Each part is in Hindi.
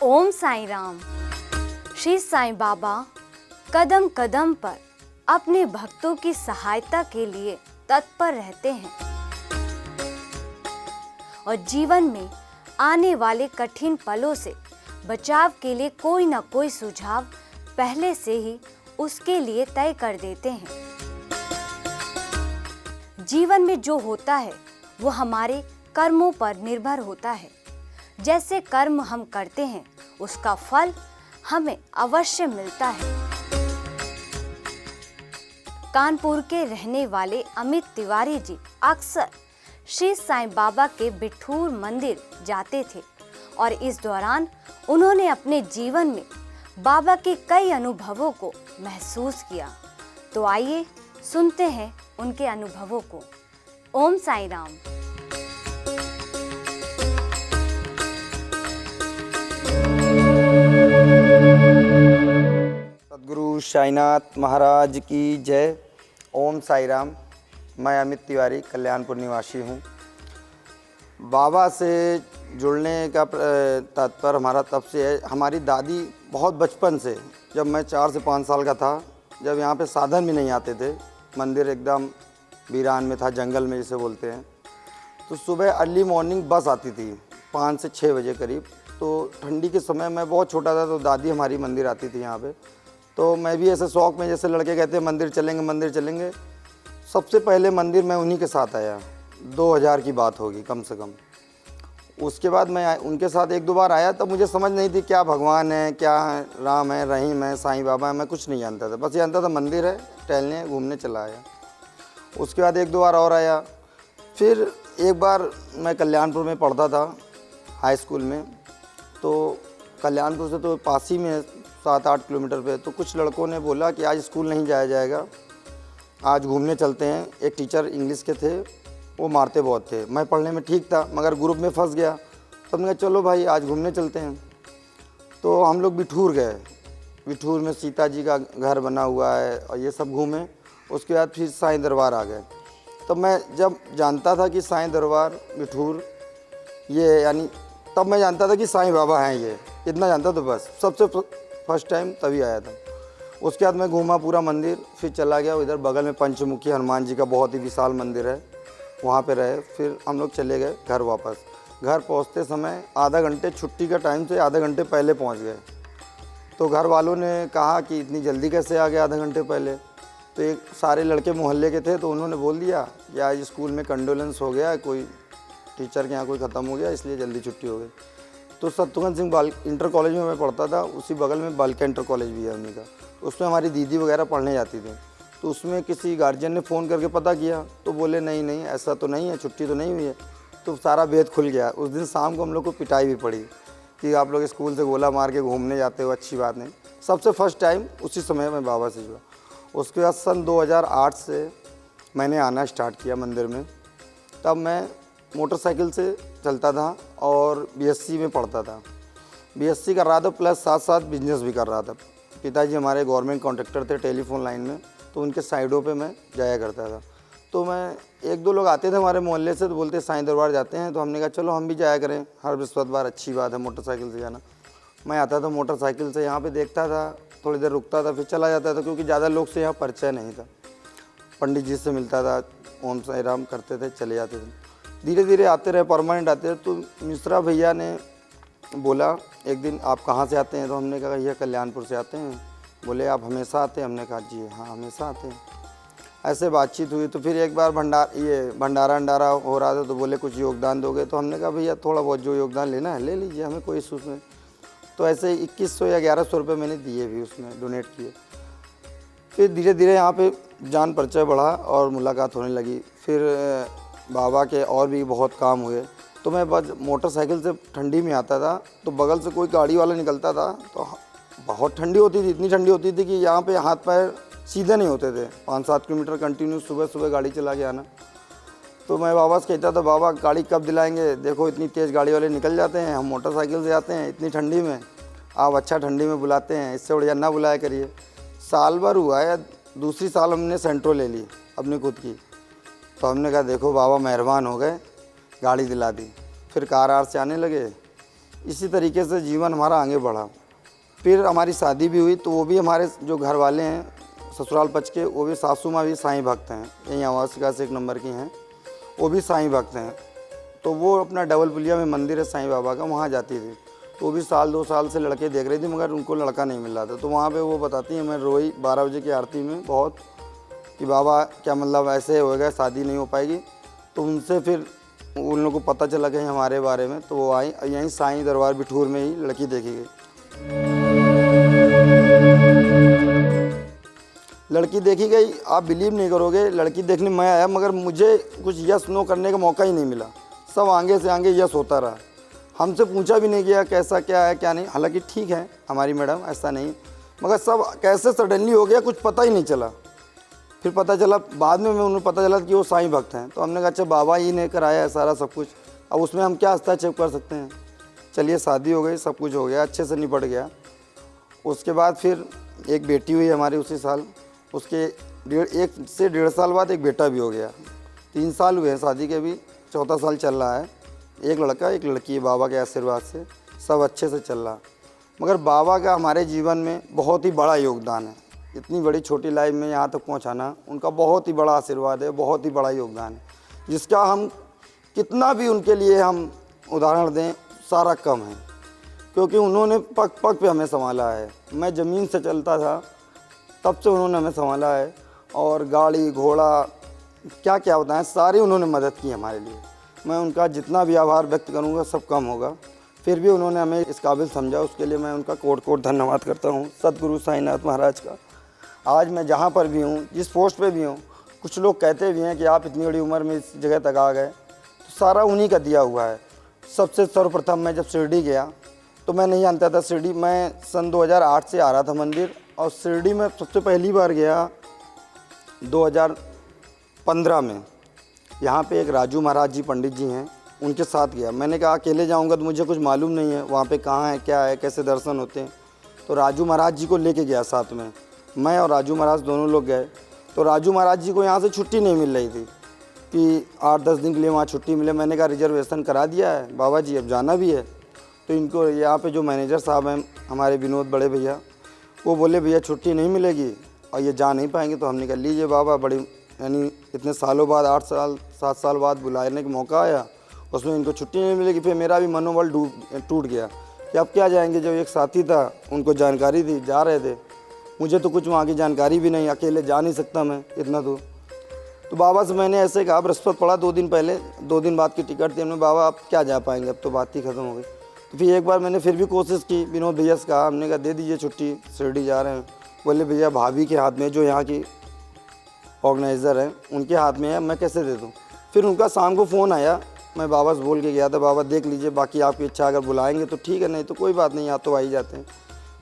ओम साईं राम। श्री साईं बाबा कदम कदम पर अपने भक्तों की सहायता के लिए तत्पर रहते हैं और जीवन में आने वाले कठिन पलों से बचाव के लिए कोई न कोई सुझाव पहले से ही उसके लिए तय कर देते हैं। जीवन में जो होता है वो हमारे कर्मों पर निर्भर होता है। जैसे कर्म हम करते हैं उसका फल हमें अवश्य मिलता है। कानपुर के रहने वाले अमित तिवारी जी अक्सर श्री साईं बाबा के बिठूर मंदिर जाते थे और इस दौरान उन्होंने अपने जीवन में बाबा के कई अनुभवों को महसूस किया। तो आइए सुनते हैं उनके अनुभवों को। ओम साईं राम। सद्गुरु साईनाथ महाराज की जय। ओम साई राम। मैं अमित तिवारी कल्याणपुर निवासी हूँ। बाबा से जुड़ने का तात्पर्य हमारा तब से है। हमारी दादी बहुत बचपन से, जब मैं 4 से 5 साल का था, जब यहाँ पे साधन भी नहीं आते थे, मंदिर एकदम वीरान में था, जंगल में जिसे बोलते हैं, तो सुबह अर्ली मॉर्निंग बस आती थी 5 से 6 बजे करीब। तो ठंडी के समय मैं बहुत छोटा था, तो दादी हमारी मंदिर आती थी यहाँ पे। तो मैं भी ऐसे शौक़ में, जैसे लड़के कहते हैं मंदिर चलेंगे मंदिर चलेंगे, सबसे पहले मंदिर मैं उन्हीं के साथ आया। 2000 की बात होगी कम से कम। उसके बाद मैं उनके साथ 1-2 बार आया, तब मुझे समझ नहीं थी क्या भगवान है, क्या है, राम है, रहीम है, साईं बाबा है, मैं कुछ नहीं जानता था। बस ये जानता था मंदिर है, टहलने घूमने चला आया। उसके बाद 1-2 बार और आया। फिर एक बार मैं कल्याणपुर में पढ़ता था हाई स्कूल में, तो कल्याणपुर से तो पास ही में 7-8 किलोमीटर पे। तो कुछ लड़कों ने बोला कि आज स्कूल नहीं जाया जाएगा, आज घूमने चलते हैं। एक टीचर इंग्लिश के थे, वो मारते बहुत थे। मैं पढ़ने में ठीक था मगर ग्रुप में फंस गया। तो हमने कहा चलो भाई आज घूमने चलते हैं। तो हम लोग बिठूर गए। बिठूर में सीता जी का घर बना हुआ है और ये सब घूमे। उसके बाद फिर साईं दरबार आ गए। तो मैं जब जानता था कि साईं दरबार बिठूर ये, यानी तब मैं जानता था कि साईं बाबा हैं, ये इतना जानता था बस। सबसे फर्स्ट टाइम तभी आया था। उसके बाद मैं घूमा पूरा मंदिर, फिर चला गया इधर बगल में पंचमुखी हनुमान जी का बहुत ही विशाल मंदिर है, वहाँ पे रहे। फिर हम लोग चले गए घर वापस। घर पहुँचते समय आधा घंटे, छुट्टी का टाइम से आधे घंटे पहले पहुँच गए। तो घर वालों ने कहा कि इतनी जल्दी कैसे आ गए आधे घंटे पहले। तो एक सारे लड़के मोहल्ले के थे, तो उन्होंने बोल दिया कि आज स्कूल में कंडोलेंस हो गया, कोई टीचर के यहाँ कोई ख़त्म हो गया, इसलिए जल्दी छुट्टी हो गई। तो शत्रुघ्न सिंह बाल इंटर कॉलेज में मैं पढ़ता था, उसी बगल में बालिका इंटर कॉलेज भी है उन्हीं का। उसमें हमारी दीदी वगैरह पढ़ने जाती थी। तो उसमें किसी गार्जियन ने फ़ोन करके पता किया, तो बोले नहीं नहीं ऐसा तो नहीं है, छुट्टी तो नहीं हुई है। तो सारा भेद खुल गया। उस दिन शाम को हम लोग को पिटाई भी पड़ी कि आप लोग स्कूल से गोला मार के घूमने जाते हो, अच्छी बात नहीं। सबसे फर्स्ट टाइम उसी समय मैं बाबा से जुड़ा। उसके बाद सन 2008 से मैंने आना स्टार्ट किया मंदिर में। तब मैं मोटरसाइकिल से चलता था और बीएससी में पढ़ता था। बीएससी कर रहा था प्लस साथ साथ बिजनेस भी कर रहा था। पिताजी हमारे गवर्नमेंट कॉन्ट्रैक्टर थे टेलीफोन लाइन में, तो उनके साइडों पे मैं जाया करता था। तो मैं 1-2 लोग आते थे हमारे मोहल्ले से, तो बोलते साईं दरबार जाते हैं। तो हमने कहा चलो हम भी जाया करें हर बृहस्पतिवार, अच्छी बात है मोटरसाइकिल से जाना। मैं आता था मोटरसाइकिल से, यहाँ पे देखता था, थोड़ी देर रुकता था, फिर चला जाता था, क्योंकि ज़्यादा लोग से यहाँ परिचय नहीं था। पंडित जी से मिलता था, ओम साई राम करते थे, चले जाते थे। धीरे धीरे आते रहे, परमानेंट आते रहे। तो मिश्रा भैया ने बोला एक दिन आप कहाँ से आते हैं? तो हमने कहा भैया कल्याणपुर से आते हैं। बोले आप हमेशा आते हैं? हमने कहा जी हाँ हमेशा आते हैं। ऐसे बातचीत हुई। तो फिर एक बार भंडारा हो रहा था, तो बोले कुछ योगदान दोगे? तो हमने कहा भैया थोड़ा बहुत जो योगदान लेना है ले लीजिए, हमें कोई इशू नहीं। तो ऐसे 2100 या 1100 रुपये मैंने दिए भी, उसमें डोनेट किए। फिर धीरे धीरे यहाँ पे जान परिचय बढ़ा और मुलाकात होने लगी। फिर बाबा के और भी बहुत काम हुए। तो मैं बस मोटरसाइकिल से ठंडी में आता था, तो बगल से कोई गाड़ी वाला निकलता था, तो बहुत ठंडी होती थी, इतनी ठंडी होती थी कि यहाँ पे हाथ पैर सीधे नहीं होते थे। 5-7 किलोमीटर कंटिन्यू सुबह सुबह गाड़ी चला के आना। तो मैं बाबा से कहता था बाबा गाड़ी कब दिलाएंगे, देखो इतनी तेज़ गाड़ी वाले निकल जाते हैं, हम मोटरसाइकिल से आते हैं इतनी ठंडी में, आप अच्छा ठंडी में बुलाते हैं, इससे बढ़िया ना बुलाया करिए। साल भर हुआ या दूसरी साल हमने सेंट्रो ले ली अपनी खुद की। तो हमने कहा देखो बाबा मेहरबान हो गए, गाड़ी दिला दी। फिर कार से आने लगे, इसी तरीके से जीवन हमारा आगे बढ़ा। फिर हमारी शादी भी हुई, तो वो भी हमारे जो घर वाले हैं ससुराल पक्ष के, वो भी सासू माँ भी साईं भक्त हैं, यहीं आवासिका से 1 नंबर की हैं, वो भी साईं भक्त हैं। तो वो अपना डबल पुलिया में मंदिर है साईं बाबा का, वहाँ जाती थी। तो वो भी 1-2 साल से लड़के देख रही थी, मगर उनको लड़का नहीं मिल रहा था। तो वहाँ पे वो बताती हैं, मैं रोई 12 बजे की आरती में बहुत, कि बाबा क्या मतलब ऐसे होएगा, शादी नहीं हो पाएगी। तो उनसे फिर उन लोगों को पता चला कि हमारे बारे में, तो वो आई, यहीं साईं दरबार बिठूर में ही लड़की देखी गई। लड़की देखी गई, आप बिलीव नहीं करोगे, लड़की देखने मैं आया, मगर मुझे कुछ यस नो करने का मौका ही नहीं मिला। सब आगे से आगे यस होता रहा, हमसे पूछा भी नहीं गया कैसा क्या है क्या नहीं। हालांकि ठीक है हमारी मैडम, ऐसा नहीं, मगर सब कैसे सडनली हो गया कुछ पता ही नहीं चला। फिर पता चला बाद में उन्हें पता चला कि वो साईं भक्त हैं। तो हमने कहा अच्छा बाबा ही ने कराया है सारा सब कुछ, अब उसमें हम क्या हस्तक्षेप कर सकते हैं। चलिए शादी हो गई, सब कुछ हो गया, अच्छे से निपट गया। उसके बाद फिर एक बेटी हुई हमारी उसी साल, उसके 1 से 1.5 साल बाद एक बेटा भी हो गया। 3 साल हुए हैं शादी के, भी 4था साल चल रहा है। एक लड़का एक लड़की है, बाबा के आशीर्वाद से सब अच्छे से चल रहा। मगर बाबा का हमारे जीवन में बहुत ही बड़ा योगदान है। इतनी बड़ी छोटी लाइफ में यहाँ तक पहुँचाना उनका बहुत ही बड़ा आशीर्वाद है, बहुत ही बड़ा योगदान है, जिसका हम कितना भी उनके लिए हम उदाहरण दें सारा कम है। क्योंकि उन्होंने पग पग पे हमें संभाला है। मैं ज़मीन से चलता था तब से उन्होंने हमें संभाला है, और गाड़ी घोड़ा क्या क्या बताएं, सारी उन्होंने मदद की हमारे लिए। मैं उनका जितना भी आभार व्यक्त करूंगा सब कम होगा। फिर भी उन्होंने हमें इस काबिल समझा, उसके लिए मैं उनका कोट कोट धन्यवाद करता हूं, सतगुरु साईनाथ महाराज का। आज मैं जहां पर भी हूं, जिस पोस्ट पे भी हूं, कुछ लोग कहते भी हैं कि आप इतनी बड़ी उम्र में इस जगह तक आ गए, तो सारा उन्हीं का दिया हुआ है। सबसे सर्वप्रथम मैं जब शिरडी गया तो मैं नहीं जानता था शिरडी, मैं सन 2008 से आ रहा था मंदिर, और शिरडी में सबसे पहली बार गया 2015 में। यहाँ पे एक राजू महाराज जी पंडित जी हैं, उनके साथ गया। मैंने कहा अकेले जाऊँगा तो मुझे कुछ मालूम नहीं है वहाँ पे कहाँ है क्या है कैसे दर्शन होते हैं। तो राजू महाराज जी को लेके गया साथ में, मैं और राजू महाराज दोनों लोग गए। तो राजू महाराज जी को यहाँ से छुट्टी नहीं मिल रही थी कि 8-10 दिन के लिए वहाँ छुट्टी मिले। मैंने कहा रिजर्वेशन करा दिया है बाबा जी, अब जाना भी है। तो इनको यहाँ पे जो मैनेजर साहब हैं हमारे विनोद बड़े भैया, वो बोले भैया छुट्टी नहीं मिलेगी और ये जा नहीं पाएंगे। तो हमने कहा लीजिए बाबा, बड़ी यानी इतने सालों बाद 8-7 साल बाद बुलाने का मौका आया, उसमें इनको छुट्टी नहीं मिलेगी। फिर मेरा भी मनोबल टूट गया कि अब क्या जाएंगे। जो एक साथी था उनको जानकारी थी, जा रहे थे, मुझे तो कुछ वहाँ की जानकारी भी नहीं, अकेले जा नहीं सकता मैं इतना दूर। तो बाबा से मैंने ऐसे कहा, बृहस्पति पड़ा 2 दिन पहले, 2 दिन बाद की टिकट थी। हमने बाबा अब क्या जा पाएंगे, अब तो बात ही ख़त्म हो गई। तो फिर एक बार मैंने फिर भी कोशिश की, विनोद भैया से कहा, हमने कहा दे दीजिए छुट्टी, शिरडी जा रहे हैं। बोले भैया भाभी के हाथ में, जो यहाँ की ऑर्गेनाइज़र हैं उनके हाथ में है, मैं कैसे दे दूँ। फिर उनका शाम को फ़ोन आया, मैं बाबा से बोल के गया था, बाबा देख लीजिए, बाकी आपकी इच्छा, अगर बुलाएंगे तो ठीक है, नहीं तो कोई बात नहीं, आप तो आ ही जाते हैं।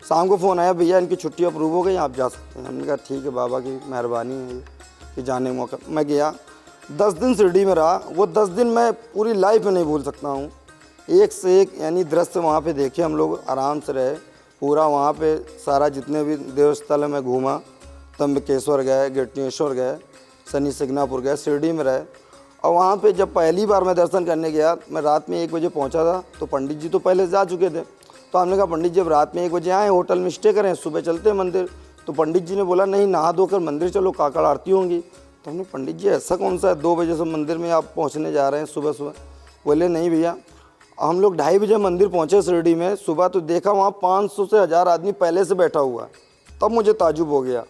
शाम को फ़ोन आया, भैया इनकी छुट्टी अप्रूव हो गई, आप जा सकते हैं। हमने कहा ठीक है बाबा की मेहरबानी है ये कि जाने का मौका। मैं गया, 10 दिन शिरडी में रहा। वो 10 दिन मैं पूरी लाइफ में नहीं भूल सकता हूँ। एक से एक यानी दृश्य वहाँ पे देखे हम लोग, आराम से रहे पूरा। वहाँ पे सारा जितने भी देवस्थल है मैं घूमा, त्र्यंबकेश्वर गए, गिरनेश्वर गए, शनि सिग्नापुर गए, शिरडी में रहे। और वहाँ पे जब पहली बार मैं दर्शन करने गया, मैं रात में 1 बजे पहुँचा था। तो पंडित जी तो पहले जा चुके थे। तो हमने कहा पंडित जी अब रात में 1 बजे आए, होटल में स्टे करें, सुबह चलते हैं मंदिर। तो पंडित जी ने बोला नहीं, नहा धोकर मंदिर चलो, काकड़ आरती होंगी। तो हमने पंडित जी ऐसा कौन सा है 2 बजे से मंदिर में आप पहुँचने जा रहे हैं सुबह सुबह। बोले नहीं भैया। हम लोग 2:30 बजे मंदिर पहुँचे शिरडी में सुबह, तो देखा वहाँ 500 से 1000 आदमी पहले से बैठा हुआ है। तब मुझे ताजुब हो गया।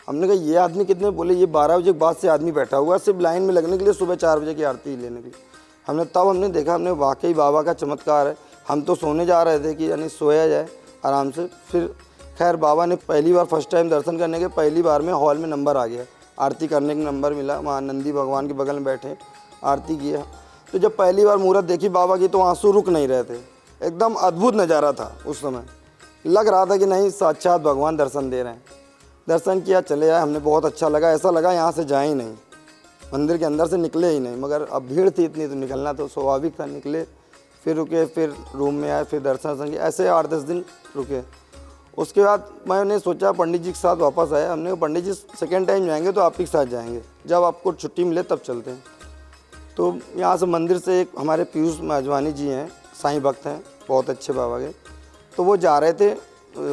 हमने कहा ये आदमी कितने, बोले ये 12 बजे के बाद से आदमी बैठा हुआ है सिर्फ लाइन में लगने के लिए, सुबह 4 बजे की आरती लेने के लिए। हमने देखा, हमने वाकई बाबा का चमत्कार है। हम तो सोने जा रहे थे कि यानी सोया जाए आराम से। फिर खैर बाबा ने पहली बार फर्स्ट टाइम दर्शन करने के पहली बार में हॉल में नंबर आ गया, आरती करने का नंबर मिला। वहाँ नंदी भगवान के बगल में बैठे आरती किया। तो जब पहली बार मूर्त देखी बाबा की तो आंसू रुक नहीं रहे थे। एकदम अद्भुत नज़ारा था उस समय, लग रहा था कि नहीं साक्षात भगवान दर्शन दे रहे हैं। दर्शन किया, चले आए, हमने बहुत अच्छा लगा। ऐसा लगा यहाँ से जाए ही नहीं, मंदिर के अंदर से निकले ही नहीं। मगर अब भीड़ थी इतनी तो निकलना तो स्वाभाविक था। निकले, फिर रुके, फिर रूम में आए, फिर दर्शन संगे, ऐसे 8-10 दिन रुके। उसके बाद मैंने सोचा पंडित जी के साथ वापस आया। हमने कहा पंडित जी सेकेंड टाइम जाएंगे तो आप ही के साथ जाएंगे, जब आपको छुट्टी मिले तब चलते हैं। तो यहाँ से मंदिर से एक हमारे पीयूष माजवानी जी हैं, साईं भक्त हैं, बहुत अच्छे बाबा के। तो वो जा रहे थे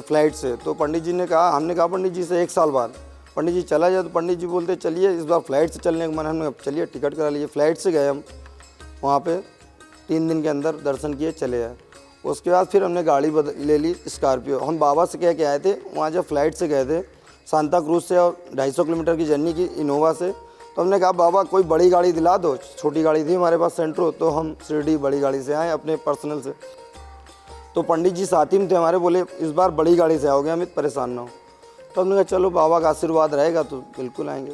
फ्लाइट से, तो पंडित जी ने कहा, हमने कहा पंडित जी से 1 साल बाद पंडित जी चला जाए, तो पंडित जी बोलते चलिए इस बार फ्लाइट से चलने का मन है। हमने कहा चलिए टिकट करा लीजिए। फ्लाइट से गए हम, वहाँ पे 3 दिन के अंदर दर्शन किए, चले आए। उसके बाद फिर हमने गाड़ी ले ली स्कॉर्पियो। हम बाबा से कह के आए थे, वहाँ जब फ्लाइट से गए थे सांता क्रूज से, और 250 किलोमीटर की जर्नी की इनोवा से। तो हमने कहा बाबा कोई बड़ी गाड़ी दिला दो, छोटी गाड़ी थी हमारे पास सेंट्रो, तो हम शिरडी बड़ी गाड़ी से आए अपने पर्सनल से। तो पंडित जी साथी में थे हमारे, बोले इस बार बड़ी गाड़ी से आओगे अमित, परेशान ना हो। तो हमने कहा चलो बाबा का आशीर्वाद रहेगा तो बिल्कुल आएंगे।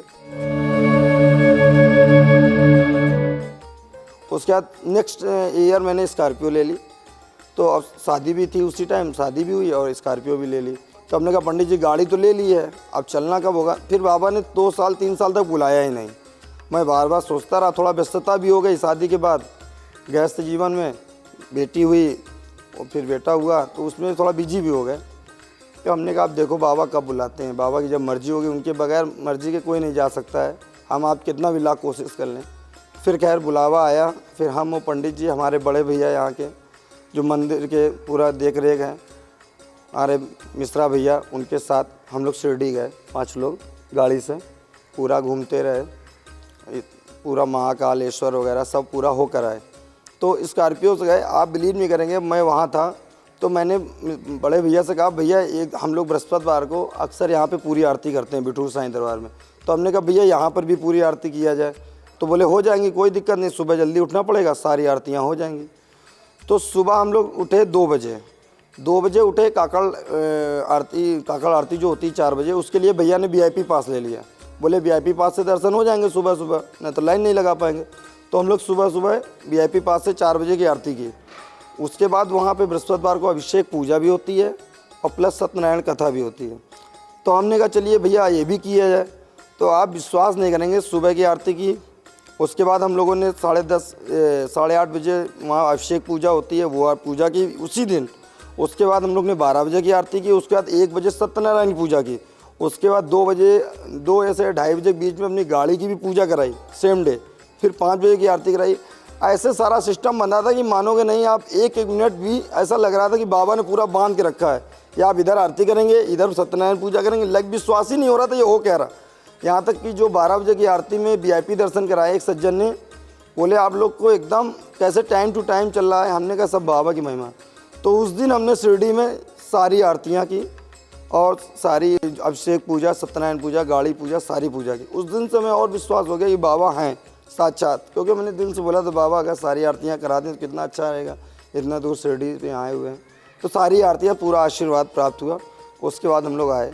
उसके बाद नेक्स्ट ईयर मैंने स्कॉर्पियो ले ली। तो अब शादी भी थी उसी टाइम, शादी भी हुई और स्कॉर्पियो भी ले ली। तो हमने कहा पंडित जी गाड़ी तो ले ली है, अब चलना कब होगा। फिर बाबा ने 2 साल 3 साल तक बुलाया ही नहीं। मैं बार बार सोचता रहा, थोड़ा व्यस्तता भी हो गई शादी के बाद, गृहस्थ जीवन में बेटी हुई और फिर बेटा हुआ, तो उसमें थोड़ा बिजी भी हो गए। तो हमने कहा आप देखो बाबा कब बुलाते हैं, बाबा की जब मर्जी होगी, उनके बगैर मर्जी के कोई नहीं जा सकता है, हम आप कितना भी लाख कोशिश कर लें। फिर खैर बुलावा आया। फिर हम वो पंडित जी, हमारे बड़े भैया यहाँ के जो मंदिर के पूरा देख रेख हैं, हमारे मिश्रा भैया, उनके साथ हम लोग शिरडी गए 5 लोग गाड़ी से। पूरा घूमते रहे, पूरा महाकालेश्वर वगैरह सब पूरा होकर आए। तो स्कॉर्पियो से गए। आप बिलीव नहीं करेंगे, मैं वहाँ था तो मैंने बड़े भैया से कहा भैया एक हम लोग बृहस्पतिवार को अक्सर यहाँ पे पूरी आरती करते हैं बिठूर साईं दरबार में। तो हमने कहा भैया यहाँ पर भी पूरी आरती किया जाए। तो बोले हो जाएंगी, कोई दिक्कत नहीं, सुबह जल्दी उठना पड़ेगा, सारी आरतियाँ हो जाएंगी। तो सुबह हम लोग उठे 2 बजे, 2 बजे उठे। काकड़ आरती जो होती 4 बजे, उसके लिए भैया ने VIP पास ले लिया। बोले VIP पास से दर्शन हो जाएंगे सुबह सुबह, नहीं तो लाइन नहीं लगा पाएंगे। तो हम लोग सुबह सुबह VIP पास से 4 बजे की आरती की। उसके बाद वहाँ पे बृहस्पतिवार को अभिषेक पूजा भी होती है और प्लस सत्यनारायण कथा भी होती है। तो हमने कहा चलिए भैया ये भी किया जाए। तो आप विश्वास नहीं करेंगे, सुबह की आरती की, उसके बाद हम लोगों ने 10:30 साढ़े 8 बजे वहाँ अभिषेक पूजा होती है, वो पूजा की उसी दिन। उसके बाद हम लोग ने 12 बजे की आरती की। उसके बाद 1 बजे सत्यनारायण की पूजा की। उसके बाद 2 बजे 2 ऐसे 2:30 बजे के बीच में अपनी गाड़ी की भी पूजा कराई सेम डे। फिर 5 बजे की आरती कराई। ऐसे सारा सिस्टम बना था कि मानोगे नहीं आप, एक मिनट भी ऐसा लग रहा था कि बाबा ने पूरा बांध के रखा है, या आप इधर आरती करेंगे इधर सत्यनारायण पूजा करेंगे। विश्वास ही नहीं हो रहा था ये हो कह रहा। यहाँ तक कि जो 12 बजे की आरती में VIP दर्शन कराए एक सज्जन ने, बोले आप लोग को एकदम कैसे टाइम टू टाइम चल रहा है। हमने कहा सब बाबा की महिमा। तो उस दिन हमने शिरडी में सारी आरतियाँ की और सारी अभिषेक पूजा, सत्यनारायण पूजा, गाड़ी पूजा, सारी पूजा की। उस दिन से मैं और विश्वास हो गया कि बाबा हैं साक्षात, क्योंकि मैंने दिल से बोला तो बाबा अगर सारी आरतियाँ करा दें तो कितना अच्छा रहेगा, इतना दूर शिरडी पे आए हुए हैं। तो सारी आरतियाँ पूरा आशीर्वाद प्राप्त हुआ। उसके बाद हम लोग आए।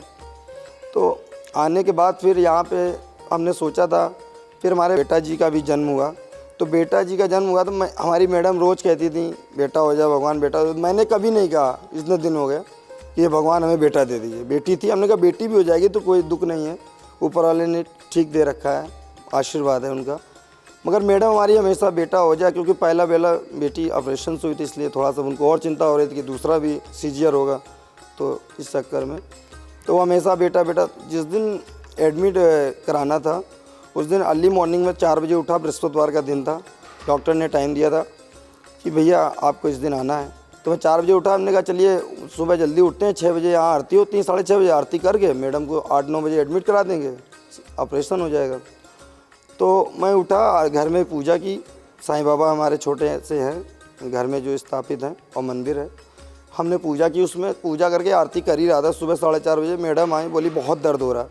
तो आने के बाद फिर यहाँ पे हमने सोचा था, फिर हमारे बेटा जी का भी जन्म हुआ। तो बेटा जी का जन्म हुआ तो हमारी मैडम रोज़ कहती थी बेटा हो जाए भगवान बेटा हो जाए। मैंने कभी नहीं कहा, इतने दिन हो गए कि ये भगवान हमें बेटा दे दीजिए। बेटी थी, हमने कहा बेटी भी हो जाएगी तो कोई दुख नहीं है, ऊपर वाले ने ठीक दे रखा है, आशीर्वाद है उनका। मगर मैडम हमारी हमेशा बेटा हो जाए, क्योंकि पहला बेटी ऑपरेशन से हुई थी, इसलिए थोड़ा सा उनको और चिंता हो रही थी कि दूसरा भी सीजियर होगा। तो इस चक्कर में तो हमेशा बेटा बेटा। जिस दिन एडमिट कराना था उस दिन अर्ली मॉर्निंग में 4 बजे उठा, बृहस्पतिवार का दिन था। डॉक्टर ने टाइम दिया था कि भैया आपको इस दिन आना है। तो मैं 4 बजे उठा। हमने कहा चलिए सुबह जल्दी उठते हैं, 6 बजे यहाँ आरती होती है, 6:30 बजे आरती करके मैडम को 8-9 बजे एडमिट करा देंगे, ऑपरेशन हो जाएगा। तो मैं उठा, घर में पूजा की। साईं बाबा हमारे छोटे से हैं घर में जो स्थापित हैं और मंदिर है, हमने पूजा की। उसमें पूजा करके आरती कर ही रहा था। सुबह 4:30 बजे मैडम आई, बोली बहुत दर्द हो रहा।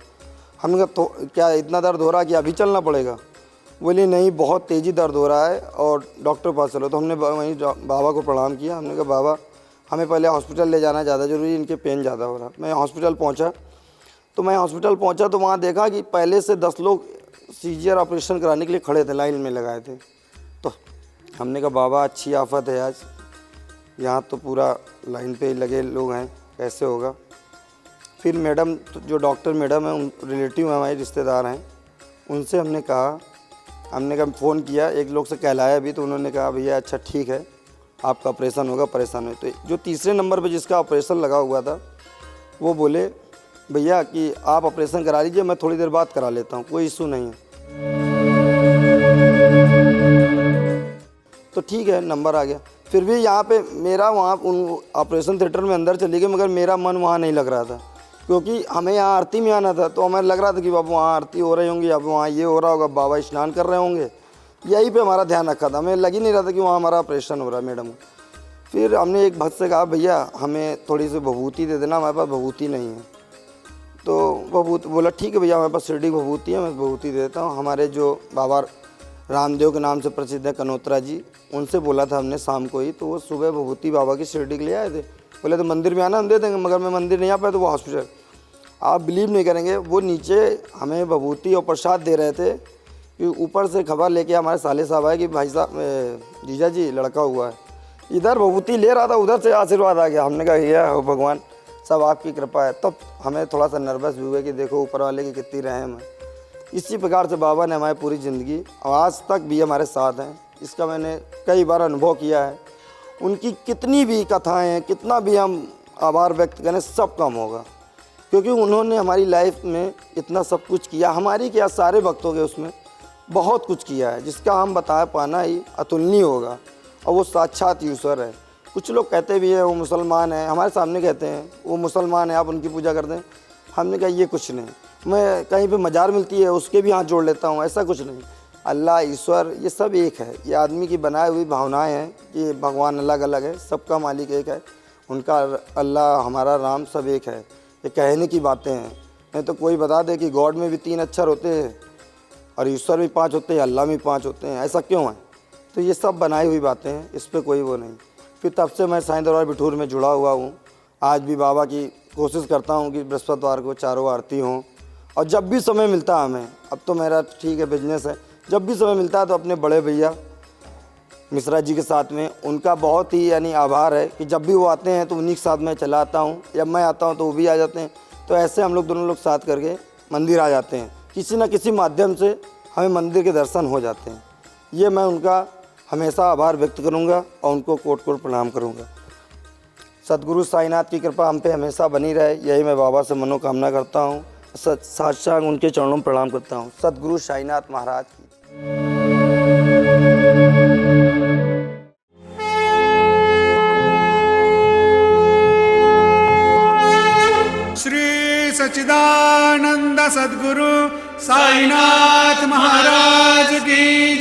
हमने कहा तो क्या इतना दर्द हो रहा कि अभी चलना पड़ेगा? बोली नहीं बहुत तेज़ी दर्द हो रहा है और डॉक्टर पास चलो। तो हमने वहीं बाबा को प्रणाम किया। हमने कहा बाबा हमें पहले हॉस्पिटल ले जाना ज़्यादा ज़रूरी, इनके पेन ज़्यादा हो रहा। मैं हॉस्पिटल पहुँचा। तो वहाँ देखा कि पहले से 10 लोग सीजियर ऑपरेशन कराने के लिए खड़े थे, लाइन में लगाए थे। तो हमने कहा बाबा अच्छी आफत है आज, यहाँ तो पूरा लाइन पे लगे लोग हैं, कैसे होगा? फिर मैडम जो डॉक्टर मैडम है, उन रिलेटिव हैं हमारे, रिश्तेदार हैं, उनसे हमने कहा फ़ोन किया, एक लोग से कहलाया भी। तो उन्होंने कहा भैया अच्छा ठीक है आपका ऑपरेशन होगा, परेशान है। तो जो तीसरे नंबर पे जिसका ऑपरेशन लगा हुआ था वो बोले भैया कि आप ऑपरेशन करा लीजिए, मैं थोड़ी देर बाद करा लेता हूँ, कोई इशू नहीं है। तो ठीक है, नंबर आ गया। फिर भी यहाँ पे मेरा वहाँ उन ऑपरेशन थिएटर में अंदर चली गई, मगर मेरा मन वहाँ नहीं लग रहा था, क्योंकि हमें यहाँ आरती में आना था। तो हमें लग रहा था कि बाबा वहाँ आरती हो रही होंगी, अब वहाँ ये हो रहा होगा, बाबा स्नान कर रहे होंगे, यही पे हमारा ध्यान रखा था। हमें लग ही नहीं रहा था कि वहाँ हमारा ऑपरेशन हो रहा है मैडम। फिर हमने एक भक्त से कहा, भैया हमें थोड़ी सी भभूति दे देना, हमारे पास भभूति नहीं है। तो भभूति बोला ठीक है भैया, हमारे पास शिरडी भभूति है, मैं भभूति दे देता हूँ। हमारे जो बाबा रामदेव के नाम से प्रसिद्ध है कनोत्रा जी, उनसे बोला था हमने शाम को ही, तो वो सुबह भभूति बाबा की शिरडी के लिए आए थे। बोले तो मंदिर में आना, हम दे देंगे, मगर मैं मंदिर नहीं आ पाया तो वो हॉस्पिटल। आप बिलीव नहीं करेंगे, वो नीचे हमें भभूति और प्रसाद दे रहे थे कि ऊपर से खबर लेके हमारे साले साहब आए कि भाई साहब जीजा जी लड़का हुआ है। इधर भभूति ले रहा था, उधर से आशीर्वाद आ गया। हमने कहा ये हो भगवान, सब आपकी कृपा है। तब हमें थोड़ा सा नर्वस भी हुए कि देखो ऊपर वाले की कितनी रहम है। इसी प्रकार से बाबा ने हमारी पूरी ज़िंदगी आज तक भी हमारे साथ हैं। इसका मैंने कई बार अनुभव किया है। उनकी कितनी भी कथाएं हैं, कितना भी हम आभार व्यक्त करें, सब कम होगा, क्योंकि उन्होंने हमारी लाइफ में इतना सब कुछ किया। हमारी क्या, सारे भक्तों के उसमें बहुत कुछ किया है, जिसका हम बता पाना ही अतुलनीय होगा। और वो साक्षात ईश्वर है। कुछ लोग कहते भी हैं वो मुसलमान है, हमारे सामने कहते हैं वो मुसलमान है, आप उनकी पूजा करते हैं। हमने कहा ये कुछ नहीं, मैं कहीं पे मजार मिलती है उसके भी हाथ जोड़ लेता हूँ, ऐसा कुछ नहीं। अल्लाह, ईश्वर, ये सब एक है। ये आदमी की बनाई हुई भावनाएं हैं कि भगवान अलग अलग है, सबका मालिक एक है। उनका अल्लाह, हमारा राम, सब एक है। ये कहने की बातें हैं, नहीं तो कोई बता दे कि गॉड में भी 3 अक्षर होते हैं और ईश्वर भी 5 होते हैं, अल्लाह में 5 होते हैं, ऐसा क्यों है? तो ये सब बनाई हुई बातें हैं, इस पर कोई वो नहीं। फिर तब से मैं साईं दरबार बिठूर में जुड़ा हुआ हूँ। आज भी बाबा की कोशिश करता हूँ कि बृहस्पतिवार को चारों आरती हों, और जब भी समय मिलता है हमें, अब तो मेरा ठीक है बिजनेस है, जब भी समय मिलता है तो अपने बड़े भैया मिश्रा जी के साथ में, उनका बहुत ही यानी आभार है कि जब भी वो आते हैं तो उन्हीं के साथ मैं चला आता हूँ, जब मैं आता हूँ तो वो भी आ जाते हैं। तो ऐसे हम लोग दोनों लोग साथ करके मंदिर आ जाते हैं, किसी न किसी माध्यम से हमें मंदिर के दर्शन हो जाते हैं। ये मैं उनका हमेशा आभार व्यक्त करूँगा और उनको कोट कोट प्रणाम करूँगा। सद्गुरु साईनाथ की कृपा हम पे हमेशा बनी रहे, यही मैं बाबा से मनोकामना करता हूँ। साक्षात उनके चरणों में प्रणाम करता हूँ। सद्गुरु साईनाथ महाराज की। श्री सच्चिदानंद सद्गुरु साईनाथ महाराज की